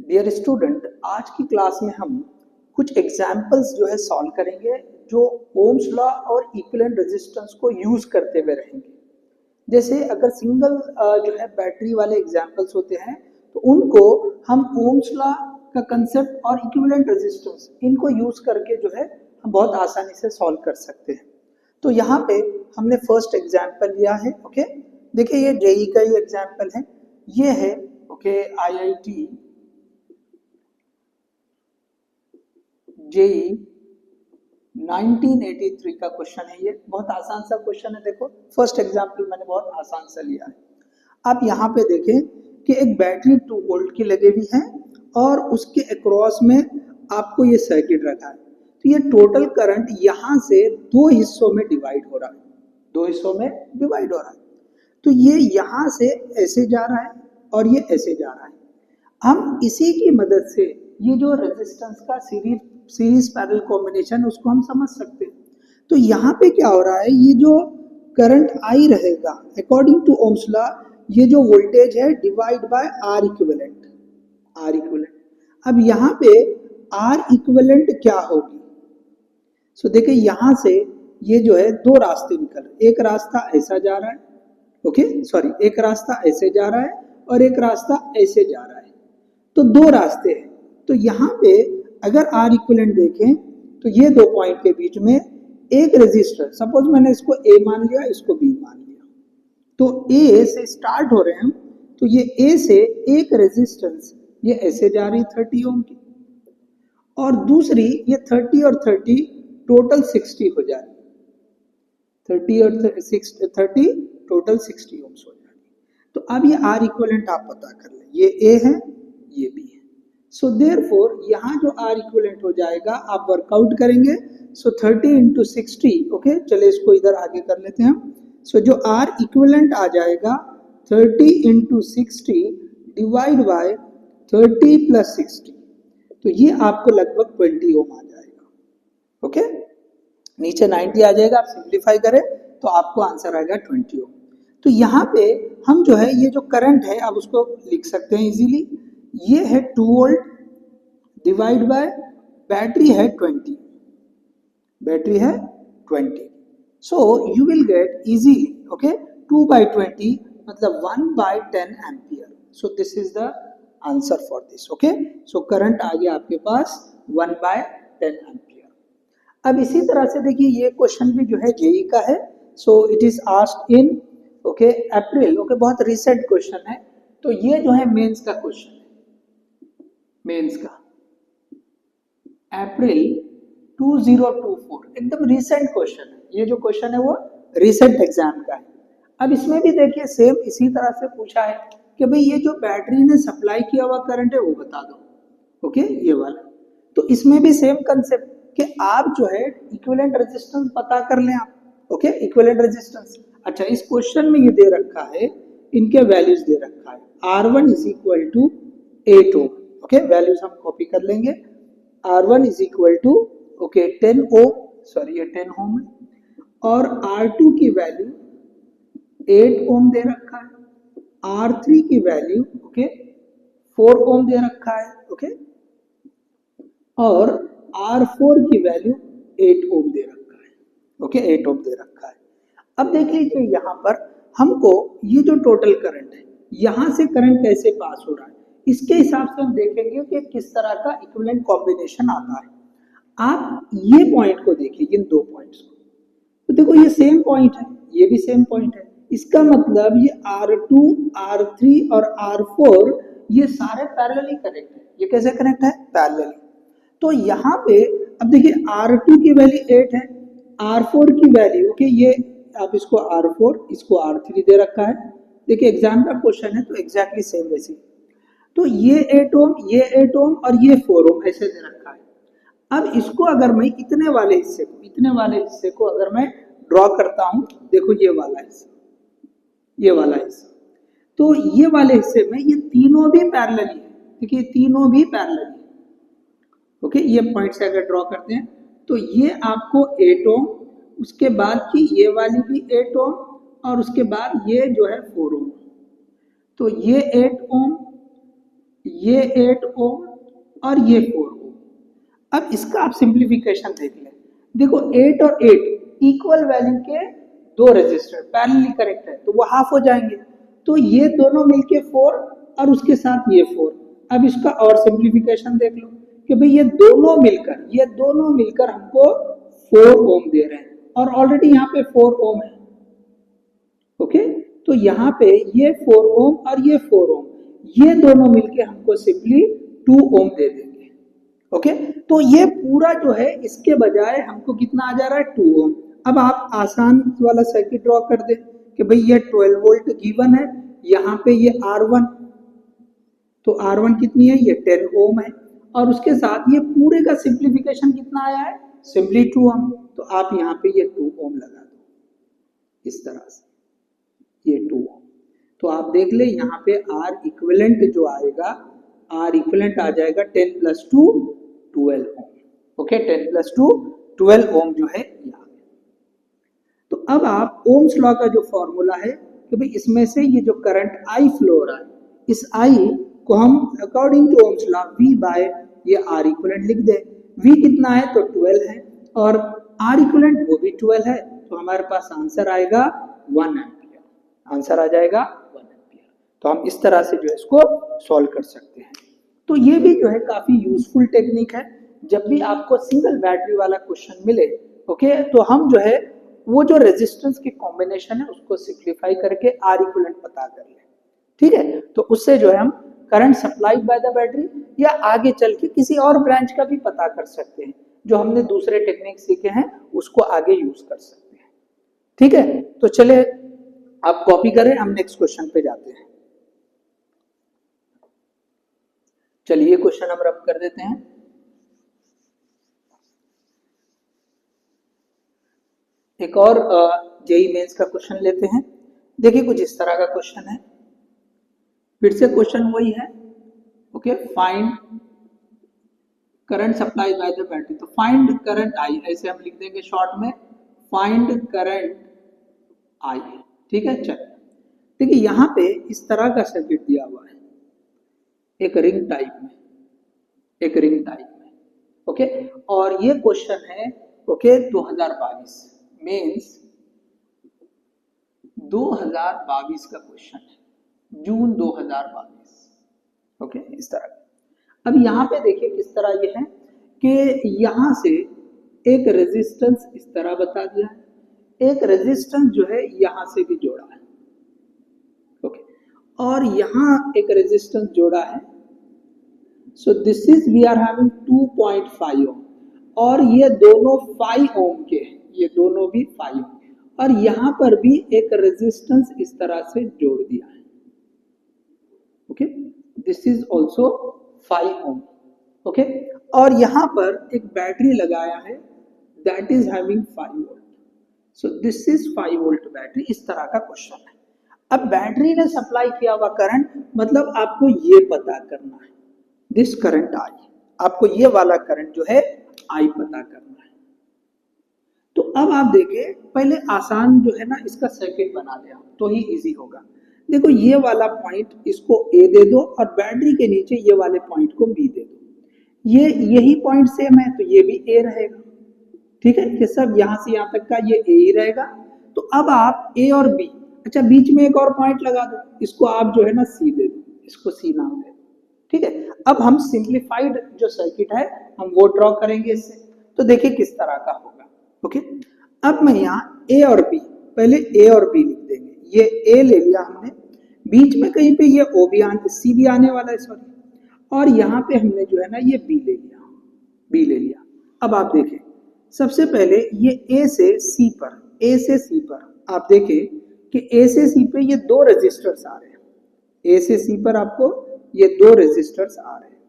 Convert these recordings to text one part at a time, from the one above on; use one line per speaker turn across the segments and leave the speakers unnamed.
Dear student, आज की class में हम कुछ एग्जाम्पल्स जो है सॉल्व करेंगे जो ओम्स लॉ और इक्विवेलेंट रेजिस्टेंस को यूज करते हुए रहेंगे। जैसे अगर सिंगल जो है बैटरी वाले एग्जाम्पल्स होते हैं तो उनको हम ओम्स लॉ का कंसेप्ट और इक्विवेलेंट रेजिस्टेंस इनको यूज करके जो है हम बहुत आसानी से सॉल्व कर सकते हैं। तो यहाँ पे हमने फर्स्ट एग्जाम्पल लिया है। ओके, देखिए ये जेई का ही एग्जाम्पल है। ये है ओके आईआईटी जेई 1983 का क्वेश्चन है। ये बहुत आसान सा क्वेश्चन है। देखो फर्स्ट एग्जाम्पल मैंने बहुत आसान सा लिया है। आप यहाँ पे देखें कि एक बैटरी 2 वोल्ट की लगी हुई है और उसके अक्रॉस में आपको ये सर्किट रखा है। तो ये टोटल करंट यहाँ से दो हिस्सों में डिवाइड हो रहा है, दो हिस्सों में डिवाइड हो रहा है। तो ये यहाँ से ऐसे जा रहा है और ये ऐसे जा रहा है। हम इसी की मदद से ये जो रेजिस्टेंस का सीरीज पैरेलल कॉम्बिनेशन उसको हम समझ सकते हैं। तो यहाँ पे क्या हो रहा है, ये जो करंट आई रहेगा अकॉर्डिंग टू ओम्स लॉ, ये जो वोल्टेज है डिवाइड बाय आर इक्विवेलेंट। अब यहाँ पे आर इक्विवेलेंट क्या होगी? सो देखिए यहाँ से ये जो है दो रास्ते निकल रहे, एक रास्ता ऐसा जा रहा है, एक रास्ता ऐसे जा रहा है और एक रास्ता ऐसे जा रहा है। तो दो रास्ते हैं। तो यहाँ पे अगर आर इक्विवेलेंट देखें तो ये दो पॉइंट के बीच में एक रेजिस्टर, सपोज मैंने इसको ए मान लिया, इसको बी मान लिया, तो ए से स्टार्ट हो रहे हैं, तो ये ए से एक रेजिस्टेंस ये ऐसे जा रही 30 ओम की, और दूसरी ये 30 और 30 टोटल 60 हो जा रही, 30 और 30 टोटल 60 ओम्स हो जा रही। तो अब ये आर इक्विवेलेंट आप पता कर लें, ये ए है ये बी है। सो देयरफॉर यहाँ जो आर इक्विवेलेंट हो जाएगा आप वर्कआउट करेंगे। सो 30 इंटू 60, ओके चले इसको इधर आगे कर लेते हैं। सो जो आर इक्विवेलेंट आ जाएगा 30 इंटू 60 डिवाइड बाय 30 प्लस 60, तो ये आपको लगभग 20 ओम आ जाएगा। ओके, नीचे 90 आ जाएगा, आप सिंप्लीफाई करें तो आपको आंसर आएगा 20 ओम। तो यहाँ पे हम जो है ये जो करंट है आप उसको लिख सकते हैं इजीली। ये है 2 वोल्ट डिवाइड बाय बैटरी है 20, बैटरी है 20। So you will get easily, okay 2/20 मतलब 1/10 ampere. So this is the answer for this. Okay, so current आ गया आपके पास 1/10 एम्पियर। अब इसी तरह से देखिए ये क्वेश्चन भी जो है जेई का है। So it is asked in okay April, okay बहुत रिसेंट क्वेश्चन है। तो ये जो है मेंस का क्वेश्चन है, मेंस का अप्रैल 2024, एकदम रिसेंट क्वेश्चन है। ये जो क्वेश्चन है वो रिसेंट एग्जाम का है। अब इसमें भी देखिए सेम इसी तरह से पूछा है कि भाई ये जो बैटरी ने सप्लाई किया हुआ करंट है वो बता दो। ओके ये वाला, तो इसमें भी सेम कंसेप्ट कि आप जो है इक्विवेलेंट रेजिस्टेंस पता कर लें आप। ओके इक्विवेलेंट रेजिस्टेंस, अच्छा इस क्वेश्चन में ये दे रखा है, इनके वैल्यूज दे रखा है। R1 is equal to 8 ohm, okay values हम कॉपी कर लेंगे। R1 is equal to okay 10 ohm, sorry ये 10 ओम है, और R2 की वैल्यू 8 ओम दे रखा है, R3 की वैल्यू ओके 4 ओम दे रखा है, ओके और R4 की वैल्यू 8 ओम दे रखा है, ओके 8 ओम दे रखा है। अब देखिए यहाँ पर हमको ये जो टोटल करंट है यहाँ से करंट कैसे पास हो रहा है, इसके हिसाब से हम देखेंगे कि किस तरह का इक्विवेलेंट कॉम्बिनेशन आता है। आप ये पॉइंट को देखिए, इन दो पॉइंट्स को, तो देखो ये सेम पॉइंट है, ये भी सेम पॉइंट है। इसका मतलब ये R2, R3 और R4 ये सारे पैरेलली कनेक्ट है। ये कैसे कनेक्ट है? पैरेलली। तो यहाँ पे अब देखिए R2 की वैल्यू 8 है, R4 की वैल्यू ओके ये आप इसको R4 इसको R3 दे रखा है। देखिए एग्जाम का क्वेश्चन है तो एग्जैक्टली सेम वैसे। तो ये 8 ओम, ये 8 ओम और ये 4 ओम ऐसे दे रखा है। अब इसको अगर मैं इतने वाले हिस्से को अगर मैं ड्रॉ करता हूं, देखो ये वाला हिस्सा, ये वाला हिस्सा, तो ये वाले हिस्से में ये तीनों भी पैरेलली है। देखिए तीनों भी पैरेलली है। ओके ये पॉइंट से अगर ड्रॉ करते हैं तो ये आपको 8 ओम, उसके बाद की ये वाली भी 8 ओम और उसके बाद ये जो है 4 ओम। तो ये 8 ओम, ये 8 ओम और ये 4 ओम। अब इसका आप सिंप्लीफिकेशन देख लें। देखो 8 और 8 इक्वल वैल्यू के दो रेजिस्टर पैरेलली कनेक्ट है तो वो हाफ हो जाएंगे, तो ये दोनों मिलके 4 और उसके साथ ये 4। अब इसका और सिंप्लीफिकेशन देख लो कि भाई ये दोनों मिलकर हमको 4 ओम दे रहे हैं और ऑलरेडी यहाँ पे 4 ओम है। ओके, तो यहाँ पे ये 4 ओम और ये 4 ओम, ये दोनों मिलके हमको सिंपली 2 ओम दे देंगे। ओके, तो ये पूरा जो है इसके बजाय हमको कितना आ जा रहा है 2 ओम। अब आप आसान वाला सर्किट ड्रॉ कर दें कि भाई ये 12 वोल्ट गिवन है, यहाँ पे ये R1, तो R1 कितनी है, ये 10 ओम है और उसके साथ ये पूरे का सिंप्लीफिकेशन कितना आया है, सिंपली 2 ओम। तो आप यहाँ पे ये 2 ओम लगा दो इस तरह से, ये 2 ओम। तो आप देख ले यहाँ पे R इक्विवेलेंट जो आएगा, R इक्विवेलेंट आ जाएगा 10 + 2 12 ओम। ओके, 10 + 2 12 ओम जो है यहाँ। तो अब आप ओम्स लॉ का जो फॉर्मूला है कि भाई इसमें से ये जो करंट I फ्लो हो रहा है, इस I को हम according to Ohm's law V by ये R इक्विवेलेंट लिख दें। V कितना है तो 12 है और R इक्विवेलेंट वो भी 12 है, तो हमारे पास आंसर आएगा 1 एम्पियर। आंसर आ जाएगा 1 एम्पियर। तो हम इस तरह से जो है इसको सॉल्व कर सकते हैं। तो ये भी जो है काफी यूजफुल टेक्निक है। जब भी आपको सिंगल बैटरी वाला क्वेश्चन मिले, ओके, तो हम जो है वो जो रेजिस्टेंस के कॉम्बिनेशन है उसको सिंप्लीफाई करके R इक्विवेलेंट पता कर ले। ठीक है, तो उससे जो है हम current supplied by the battery या आगे चल के किसी और ब्रांच का भी पता कर सकते हैं, जो हमने दूसरे टेक्निक सीखे हैं उसको आगे यूज कर सकते हैं। ठीक है, तो चले आप कॉपी करें, हम नेक्स्ट क्वेश्चन पे जाते हैं। चलिए क्वेश्चन हम रब कर देते हैं। एक और जेई मेंस का क्वेश्चन लेते हैं। देखिए कुछ इस तरह का क्वेश्चन है, फिर से क्वेश्चन वही है। Okay, find current supply by the battery. तो फाइंड करंट आई, ऐसे हम लिख देंगे शॉर्ट में, फाइंड करंट आई। ठीक है, चलिए देखिए यहाँ पे इस तरह का सर्किट दिया हुआ है, एक रिंग टाइप में, एक रिंग टाइप में। ओके, और ये क्वेश्चन है ओके 2022 मीन्स 2022 का क्वेश्चन है, जून 2022। ओके, इस तरह। अब यहाँ पे देखिए किस तरह ये है कि यहाँ से एक रेजिस्टेंस इस तरह बता दिया है, एक रेजिस्टेंस जो है यहाँ से भी जोड़ा है। ओके, और यहाँ एक रेजिस्टेंस जोड़ा है। So this is we are having 2.5 ohm और ये दोनों 5 ओम के हैं, ये दोनों भी 5 ओम, और यहाँ पर भी एक रेजिस्टेंस इस तरह से जोड़ दिया है। Okay, this is also 5 ohm. Okay, और यहाँ पर एक बैटरी लगाया है that is having 5 volt. So this is 5 volt battery. इस तरह का क्वेश्चन है। अब बैटरी ने सप्लाई किया हुआ करंट, मतलब आपको ये पता करना है, दिस करंट आई, आपको ये वाला करंट जो है आई पता करना है। तो अब आप देखिए, पहले आसान जो है ना इसका सर्किट बना लिया तो ही इजी होगा। देखो ये वाला पॉइंट इसको ए दे दो और बैटरी के नीचे ये वाले पॉइंट को बी दे दो। ये यही पॉइंट सेम है तो ये भी ए रहेगा। ठीक है, ये सब यहाँ से यहाँ तक का ये ए ही रहेगा। तो अब आप ए और बी, अच्छा बीच में एक और पॉइंट लगा दो, इसको आप जो है ना सी दे दो, इसको सी नाम दे दो। ठीक है, अब हम सिंप्लीफाइड जो सर्किट है हम वो ड्रॉ करेंगे इससे। तो देखिए किस तरह का होगा। ओके, अब मैं यहाँ ए और बी, पहले ए और बी लिख देंगे। ये ए ले लिया हमने, बीच में कहीं पे ये ओ भी आने, सी भी आने वाला है सॉरी, और यहाँ पे हमने जो है ना ये बी ले लिया, बी ले लिया। अब आप देखें सबसे पहले ये ए से सी पर, ए से सी पर आप देखें कि ए से सी पे ये दो रेजिस्टर्स आ रहे हैं। ए से सी पर आपको ये दो रेजिस्टर्स आ रहे हैं,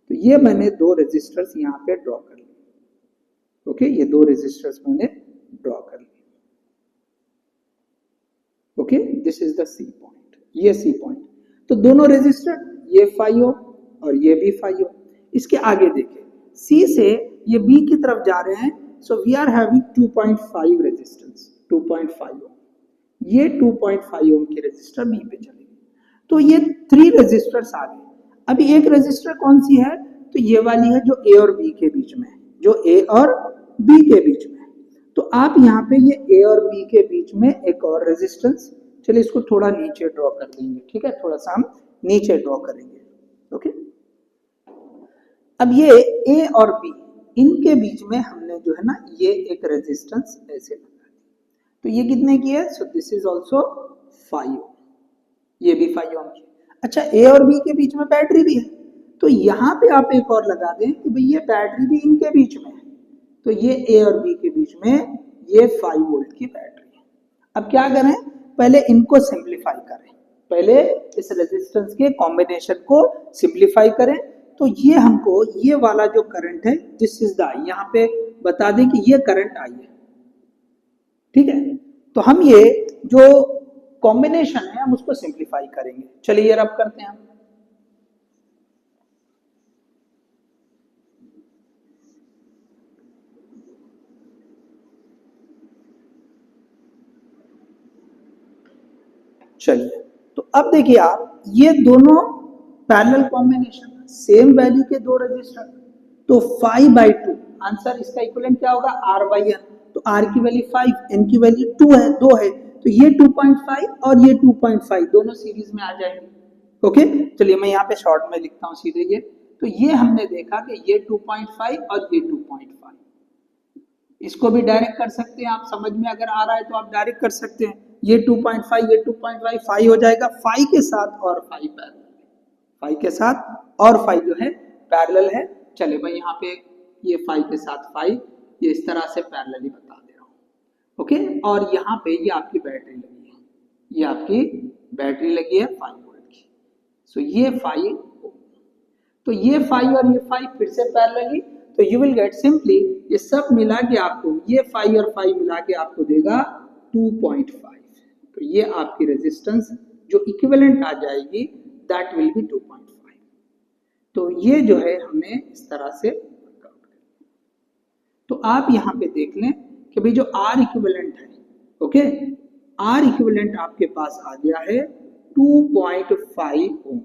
तो ये मैंने दो रेजिस्टर्स यहाँ पे ड्रॉ कर लिए। ओके, ये दो रेजिस्टर्स मैंने ड्रॉ कर लिए। Okay, this is the C point, ये सी पॉइंट। तो दोनों रेजिस्टर ये 5 ओम और ये भी 5 ओम। इसके आगे देखिए सी से ये बी की तरफ जा रहे हैं, so we are having 2.5 resistance, 2.5 ohm. ये 2.5 ओम के रेजिस्टर बी पे चलेंगे, तो ये 3 रेजिस्टर्स आ गए। अभी एक रजिस्टर कौन सी है, तो ये वाली है जो ए और बी के बीच में है, जो ए और बी के बीच में है। तो आप यहाँ पे ये ए और बी के बीच में एक और रेजिस्टेंस, चलिए इसको थोड़ा नीचे ड्रॉ कर देंगे, ठीक है, थोड़ा सा हम नीचे ड्रॉ करेंगे। ओके, अब ये ए और बी इनके बीच में हमने जो है ना ये एक रेजिस्टेंस ऐसे लगा दी, तो ये कितने की है, सो दिस इज ऑल्सो 5 ओम, ये भी 5 ओम की। अच्छा, ए और बी के बीच में बैटरी भी है, तो यहाँ पे आप एक और लगा दें कि भाई ये बैटरी भी इनके बीच में है, तो ये ए और बी के बीच में ये 5 वोल्ट की बैटरी है। अब क्या करें, पहले इनको सिंप्लीफाई करें, पहले इस रेजिस्टेंस के कॉम्बिनेशन को सिंप्लीफाई करें। तो ये हमको ये वाला जो करंट है दिस इज द आई, यहाँ पे बता दें कि ये करंट आई है, ठीक है। तो हम ये जो कॉम्बिनेशन है हम उसको सिंप्लीफाई करेंगे। चलिए ये रब करते हैं हम। चलिए, तो अब देखिए आप ये दोनों पैरेलल कॉम्बिनेशन, सेम वैल्यू के दो रजिस्टर, तो 5/2 आंसर इसका इक्विवेलेंट क्या होगा, R/N। तो R की वैल्यू 5, N की वैल्यू 2 है, तो ये 2.5 और ये 2.5 दोनों सीरीज में आ जाएंगे। ओके, चलिए मैं यहाँ पे शॉर्ट में लिखता हूँ सीधे ये, तो ये हमने देखा कि ये 2.5 और ये 2.5, इसको भी डायरेक्ट कर सकते हैं आप, समझ में अगर आ रहा है तो आप डायरेक्ट कर सकते हैं। ये 2.5 ये 2.5 5 हो जाएगा, 5 के साथ और 5 पैरेलल, 5 के साथ और 5 जो है पैरेलल है। चले भाई यहाँ पे ये 5 के साथ 5 ये इस तरह से पैरेलली बता दे रहा हूँ। ओके, और यहाँ पे ये आपकी बैटरी लगी है, ये आपकी बैटरी लगी है 5 वोल्ट की। सो ये 5, तो ये 5 और ये 5 फिर से पैरेलली, तो यू विल गेट सिंपली ये सब मिला के आपको ये 5 और 5 मिला के आपको देगा 2.5। तो ये आपकी रेजिस्टेंस जो इक्विवेलेंट आ जाएगी दैट विल बी 2.5। तो ये जो है हमने इस तरह से वर्कआउट किया। तो आप यहाँ पे देख लें कि भाई जो R इक्विवेलेंट है, ओके, R इक्विवेलेंट आपके पास आ गया है 2.5 ओम,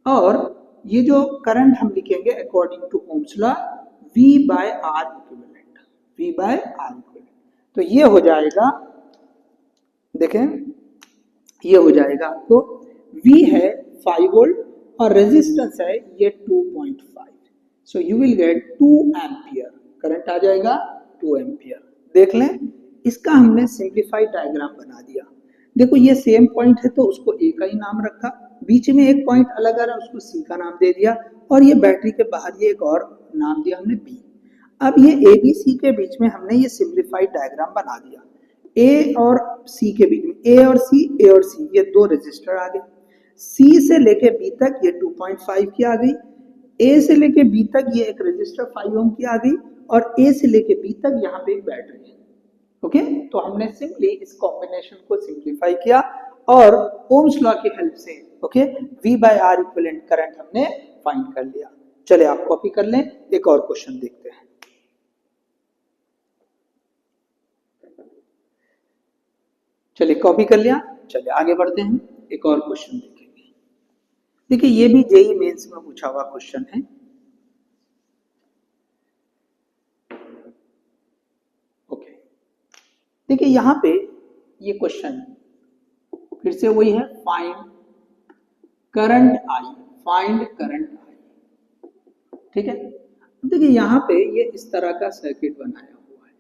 और ये जो करंट हम लिखेंगे according to Ohm's law V/R equivalent, V/R equivalent. तो ये हो जाएगा, देखें ये हो जाएगा आपको V है 5 वोल्ट और रेजिस्टेंस है ये 2.5, so you will get 2 ampere, current आ जाएगा 2 एम्पियर। देख लें, इसका हमने सिंप्लीफाइड डायग्राम बना दिया। देखो ये सेम पॉइंट है तो उसको A का ही नाम रखा, बीच में एक पॉइंट अलग आ रहा है उसको C का नाम दे दिया, और ये बैटरी के बाहर ये एक और नाम दिया हमने B। अब ये ABC के बीच में हमने ये सिंप्लीफाइड डायग्राम बना दिया। A और C के बीच में A और C ये दो रजिस्टर आ गए, C से लेके B तक ये 2.5 की आ गई, A से लेके B तक ये एक रजिस्टर 5 ओम की आ गई, और A से लेके B तक यहाँ पे एक बैटरी है। ओके, तो हमने सिंपली इस कॉम्बिनेशन को सिंप्लीफाई किया और ओम्स लॉ की हेल्प से ओके V/R इक्विवेलेंट करंट हमने फाइंड कर लिया। चले आप कॉपी कर लें, एक और क्वेश्चन देखते हैं। चलिए कॉपी कर लिया, चलिए आगे बढ़ते हैं, एक और क्वेश्चन देखेंगे। देखिए ये भी जेईई मेंस में पूछा हुआ क्वेश्चन है। ओके, देखिए यहाँ पे ये क्वेश्चन फिर से वही है, find current I, find current I, ठीक है। देखिए यहाँ पे ये इस तरह का सर्किट बनाया हुआ है।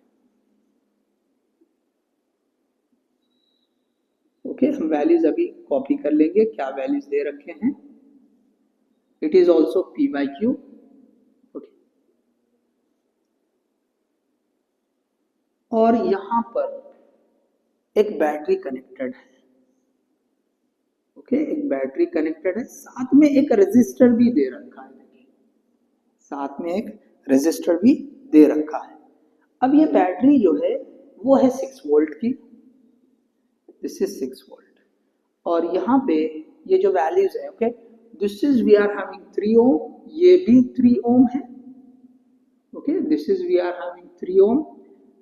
ओके, हम वैल्यूज अभी कॉपी कर लेंगे, क्या वैल्यूज दे रखे हैं। It is also P/Q। Okay, और यहां पर एक बैटरी कनेक्टेड है। ओके, एक बैटरी कनेक्टेड है, साथ में एक रेजिस्टर भी दे रखा है, साथ में एक रेजिस्टर भी दे रखा है। अब ये बैटरी जो है वो है 6 वोल्ट की, दिस इज 6 वोल्ट, और यहाँ पे ये जो वैल्यूज है, okay, this is we are having 3 ohm, ये भी 3 ओम है। Okay, this is we are having 3 ohm,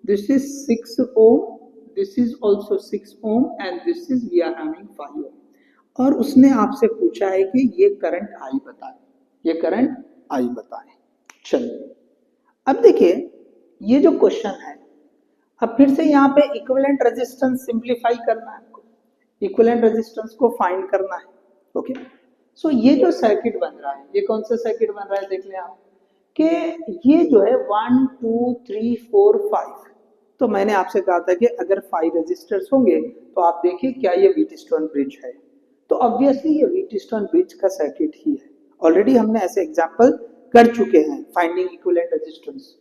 this is 6 ohm, this is also 6 ohm, and this is we are having 5 ohm। और उसने आपसे पूछा है कि ये करंट आई बताए, ये करंट आई बताए। चलिए अब देखिए ये जो क्वेश्चन है, अब फिर से यहाँ पे इक्विवेलेंट रेजिस्टेंस सिंप्लीफाई करना है आपको, इक्विवेलेंट रेजिस्टेंस को फाइंड करना है। ओके, सो ये जो सर्किट बन रहा है, ये कौन सा सर्किट बन रहा है देख लें आप, कि ये जो है 1 2 3 4 5, तो मैंने आपसे कहा था कि अगर 5 रेजिस्टर्स होंगे तो आप देखिए क्या ये व्हीटस्टोन ब्रिज है, तो ऑब्वियसली ये व्हीटस्टोन ब्रिज का सर्किट ही है। ऑलरेडी हमने ऐसे एग्जांपल कर चुके हैं फाइंडिंग इक्विवेलेंट रेजिस्टेंस।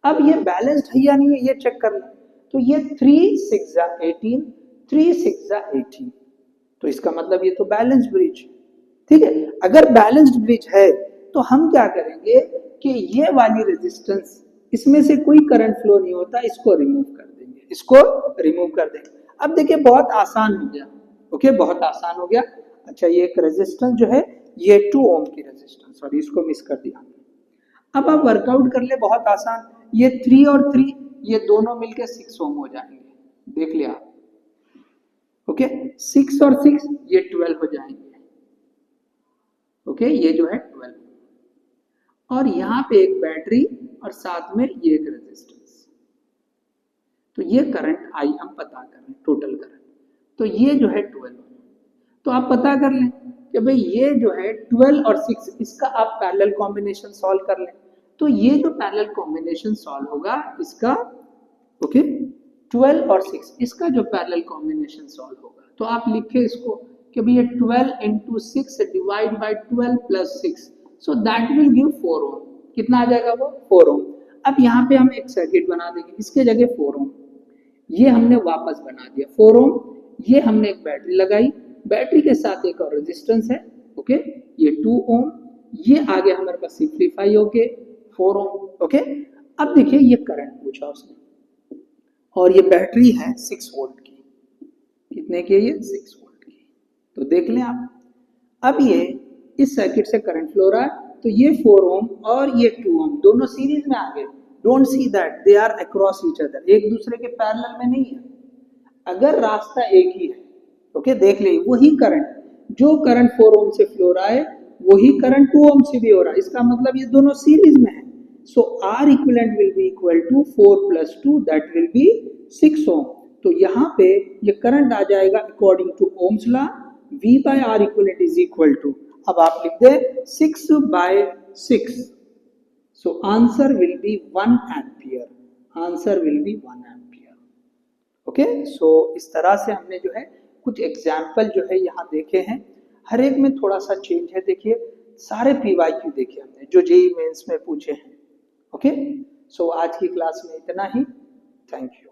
अब ये बैलेंस्ड है या नहीं है ये चेक कर लें, तो ये 3 6 18, 3 6 18, तो इसका मतलब ये तो बैलेंस्ड ब्रिज, ठीक है। अगर बैलेंस्ड ब्रिज है तो हम क्या करेंगे कि ये वाली रेजिस्टेंस, इसमें से कोई करंट फ्लो नहीं होता, इसको रिमूव कर देंगे, इसको रिमूव कर देंगे। अब देखिए बहुत आसान हो गया, ओके बहुत आसान हो गया। अच्छा ये एक रेजिस्टेंस जो है ये 2 ओम की रेजिस्टेंस, सॉरी इसको मिस कर दिया। अब आप वर्कआउट कर ले, बहुत आसान, ये 3 और 3 ये दोनों मिलकर 6 ओम हो जाएंगे, देख लिया आप, ओके 6 और 6 ये 12 हो जाएंगे, ओके ये जो है 12, और यहाँ पे एक बैटरी और साथ में ये एक रेजिस्टेंस, तो ये करंट आई हम पता कर रहे हैं, टोटल करंट, तो ये जो है 12, तो आप पता कर लें कि भाई ये जो है 12 और 6 इसका आप पैरेलल कॉम्बिनेशन सॉल्व कर लें, तो ये जो पैरेलल कॉम्बिनेशन सॉल्व होगा इसका, ओके 12 और 6 इसका जो पैरेलल कॉम्बिनेशन सॉल्व होगा, तो आप लिखे इसको कि भाई ये 12 into 6 divide by 12 plus 6, so that will give 4 ओम, कितना आ जाएगा वो 4 ओम। अब यहाँ पे हम एक सर्किट बना देंगे, इसके जगह 4 ओम ये हमने वापस बना दिया, 4 ओम ये हमने एक बैटरी लगाई, बैटरी के साथ एक और रेजिस्टेंस है, ओके ये 2 ओम, ये आगे हमारे पास सिंप्लीफाई होके 4 ओम, ओके। अब देखिए ये करंट पूछा उसने और ये बैटरी है 6 वोल्ट की, कितने की है ये 6 वोल्ट की, तो देख लें आप। अब ये इस सर्किट से करंट फ्लो रहा है, तो ये 4 ओम और ये 2 ओम दोनों सीरीज में आ गए, don't see that they are across each other, एक दूसरे के पैरेलल में नहीं है, अगर रास्ता एक ही है, ओके देख ले वही करंट, जो करंट 4 ओम से फ्लो रहा है वही करंट 2 ओम से भी हो रहा है, इसका मतलब ये दोनों सीरीज में है, so R equivalent will be equal to 4 + 2 that will be 6 ohm, तो यहाँ पे ये करंट आ जाएगा according to Ohm's law, V by R equivalent is equal to, अब आप लिख दे 6/6, so answer will be 1 ampere, answer will be 1 ampere, okay. So इस तरह से हमने जो है कुछ एग्जाम्पल जो है यहाँ देखे हैं, हर एक में थोड़ा सा चेंज है, देखिए सारे PYQ देखे हमने जो जेईई मेंस में पूछे हैं, ओके। सो आज की क्लास में इतना ही, थैंक यू।